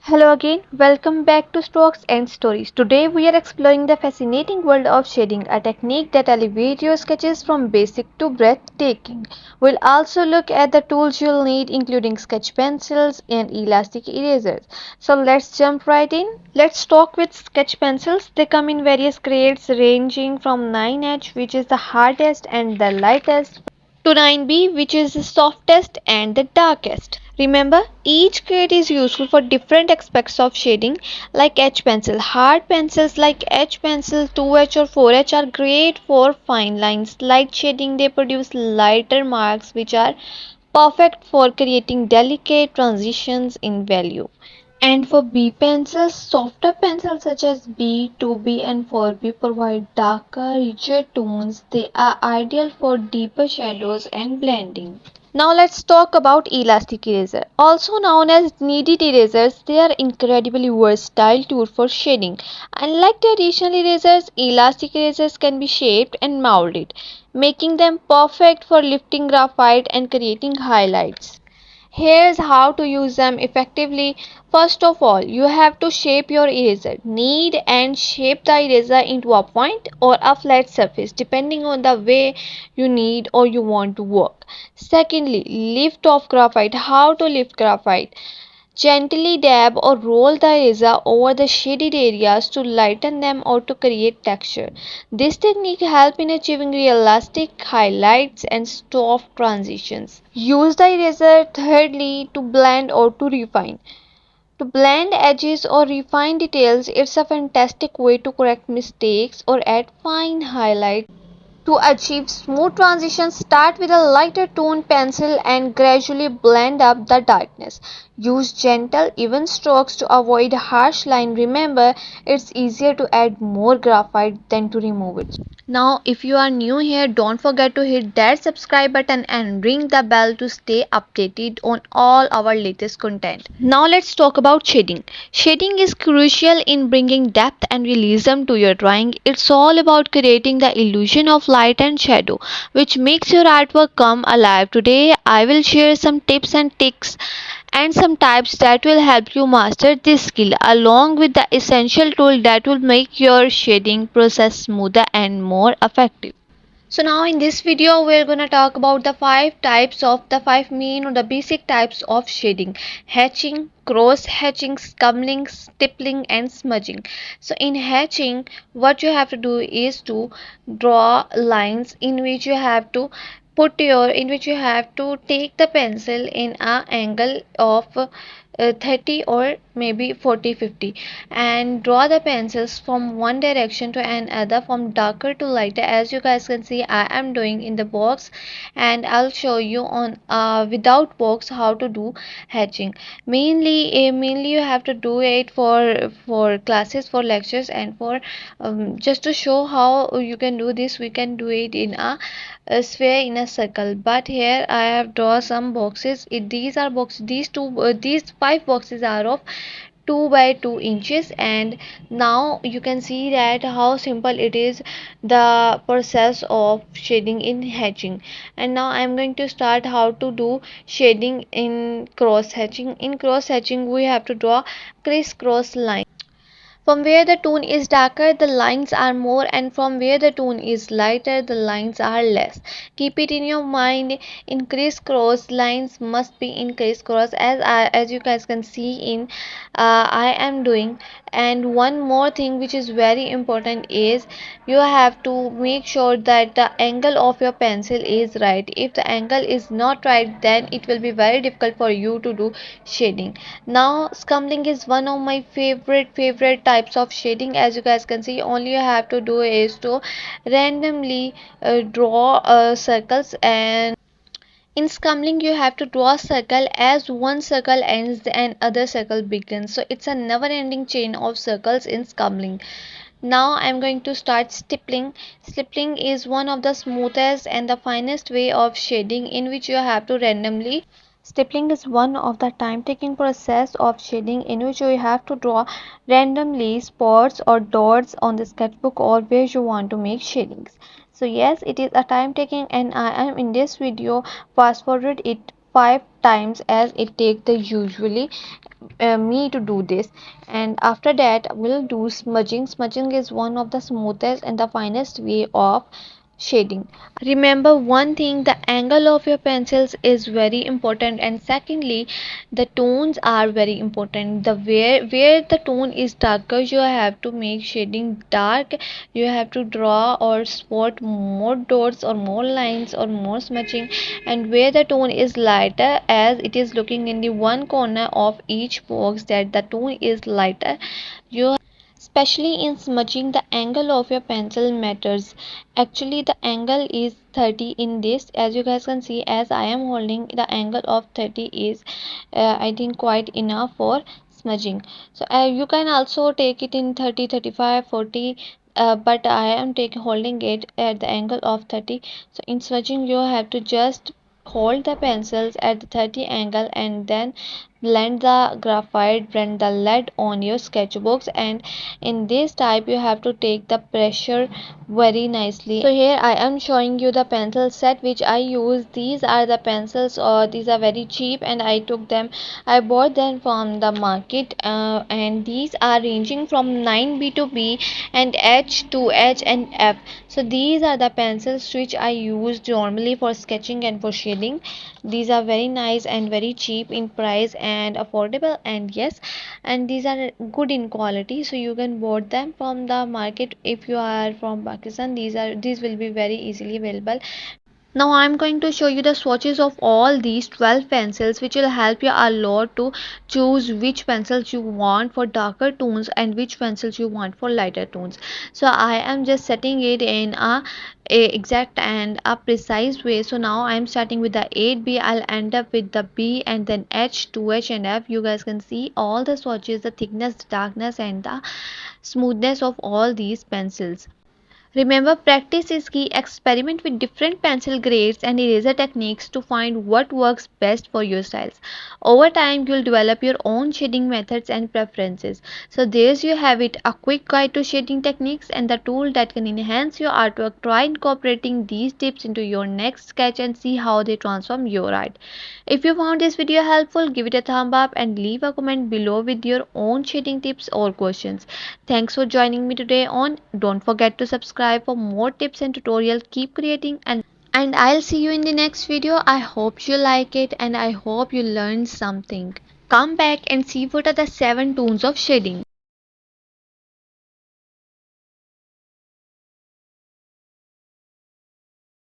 Hello again, welcome back to Strokes and Stories. Today we are exploring the fascinating world of shading, a technique that elevates your sketches from basic to breathtaking. We'll also look at the tools you'll need, including sketch pencils and elastic erasers. So let's jump right in. Let's talk with sketch pencils. They come in various grades ranging from 9H, which is the hardest and the lightest, to 9B, which is the softest and the darkest. Remember, each grade is useful for different aspects of shading, like H pencil. Hard pencils like H pencil 2H or 4H are great for fine lines. Light shading, they produce lighter marks which are perfect for creating delicate transitions in value. And for B pencils, softer pencils such as B, 2B, and 4B provide darker, richer tones. They are ideal for deeper shadows and blending. Now let's talk about elastic eraser. Also known as kneaded erasers, they are incredibly versatile tool for shading. Unlike traditional erasers, elastic erasers can be shaped and molded, making them perfect for lifting graphite and creating highlights. Here's how to use them effectively. First of all, you have to shape your eraser. Knead and shape the eraser into a point or a flat surface depending on the way you need or you want to work. Secondly, lift off graphite. How to lift graphite? Gently dab or roll the eraser over the shaded areas to lighten them or to create texture. This technique helps in achieving realistic highlights and soft transitions. Use the eraser thirdly to blend or to refine. To blend edges or refine details, it's a fantastic way to correct mistakes or add fine highlights. To achieve smooth transitions, start with a lighter tone pencil and gradually blend up the darkness. Use gentle, even strokes to avoid harsh line. Remember, it's easier to add more graphite than to remove it. Now, if you are new here, don't forget to hit that subscribe button and ring the bell to stay updated on all our latest content. Now, let's talk about shading. Shading is crucial in bringing depth and realism to your drawing. It's all about creating the illusion of light and shadow, which makes your artwork come alive. Today, I will share some tips and tricks and some types that will help you master this skill, along with the essential tool that will make your shading process smoother and more effective. So now in this video we're going to talk about the five main or the basic types of shading: hatching, cross hatching, scumbling, stippling, and smudging. So in hatching, what you have to do is to draw lines in which you have to take the pencil in a angle of 30 or maybe 40 50, and draw the pencils from one direction to another, from darker to lighter, as you guys can see I am doing in the box. And I'll show you on without box how to do hatching. Mainly you have to do it for classes, for lectures, and for just to show how you can do this. We can do it in a sphere, in a circle, but here I have drawn some boxes. These are boxes, these five boxes are of 2 by 2 inches. And now you can see that how simple it is, the process of shading in hatching. And now I am going to start how to do shading in cross hatching. In cross hatching, we have to draw crisscross line. From where the tone is darker, the lines are more, and from where the tone is lighter, the lines are less. Keep it in your mind. In crisscross, lines must be in crisscross, as you guys can see in I am doing. And one more thing which is very important is you have to make sure that the angle of your pencil is right. If the angle is not right, then it will be very difficult for you to do shading. Now scumbling is one of my favorite types of shading. As you guys can see, only you have to do is to randomly draw circles. And in scumbling, you have to draw a circle as one circle ends and other circle begins. So it's a never ending chain of circles in scumbling. Now I'm going to start stippling. Stippling is one of the smoothest and the finest way of shading, in which you have to randomly. Stippling is one of the time-taking process of shading in which you have to draw randomly spots or dots on the sketchbook or where you want to make shadings. So yes, it is a time-taking, and I am in this video fast forward it 5 times as it take the usually me to do this. And after that we'll do smudging is one of the smoothest and the finest way of shading. Remember one thing, the angle of your pencils is very important, and secondly the tones are very important. The where the tone is darker you have to make shading dark, you have to draw or spot more dots or more lines or more smudging, and where the tone is lighter as it is looking in the one corner of each box that the tone is lighter, you especially in smudging the angle of your pencil matters. Actually the angle is 30 in this, as you guys can see, as I am holding the angle of 30 is I think quite enough for smudging. So you can also take it in 30, 35, 40, but I am taking holding it at the angle of 30. So in smudging you have to just hold the pencils at the 30 angle and then blend the graphite, blend the lead on your sketchbooks, and in this type you have to take the pressure very nicely. So here I am showing you the pencil set which I use. These are the pencils, or these are very cheap and I bought them from the market, and these are ranging from 9B to B and H to H and F. So these are the pencils which I use normally for sketching and for shading. These are very nice and very cheap in price and affordable, and yes, and these are good in quality, so you can buy them from the market. If you are from Pakistan, these will be very easily available. Now I'm going to show you the swatches of all these 12 pencils, which will help you a lot to choose which pencils you want for darker tones and which pencils you want for lighter tones. So I am just setting it in a exact and a precise way. So now I'm starting with the 8B, I'll end up with the B and then H, 2H and F. You guys can see all the swatches, the thickness, the darkness and the smoothness of all these pencils. Remember, practice is key. Experiment with different pencil grades and eraser techniques to find what works best for your styles. Over time, you'll develop your own shading methods and preferences. So, there's you have it, a quick guide to shading techniques and the tool that can enhance your artwork. Try incorporating these tips into your next sketch and see how they transform your art. If you found this video helpful, give it a thumb up and leave a comment below with your own shading tips or questions. Thanks for joining me today on. Don't forget to subscribe for more tips and tutorials. Keep creating, and I'll see you in the next video. I hope you like it and I hope you learned something. Come back and see what are the 7 tones of shading.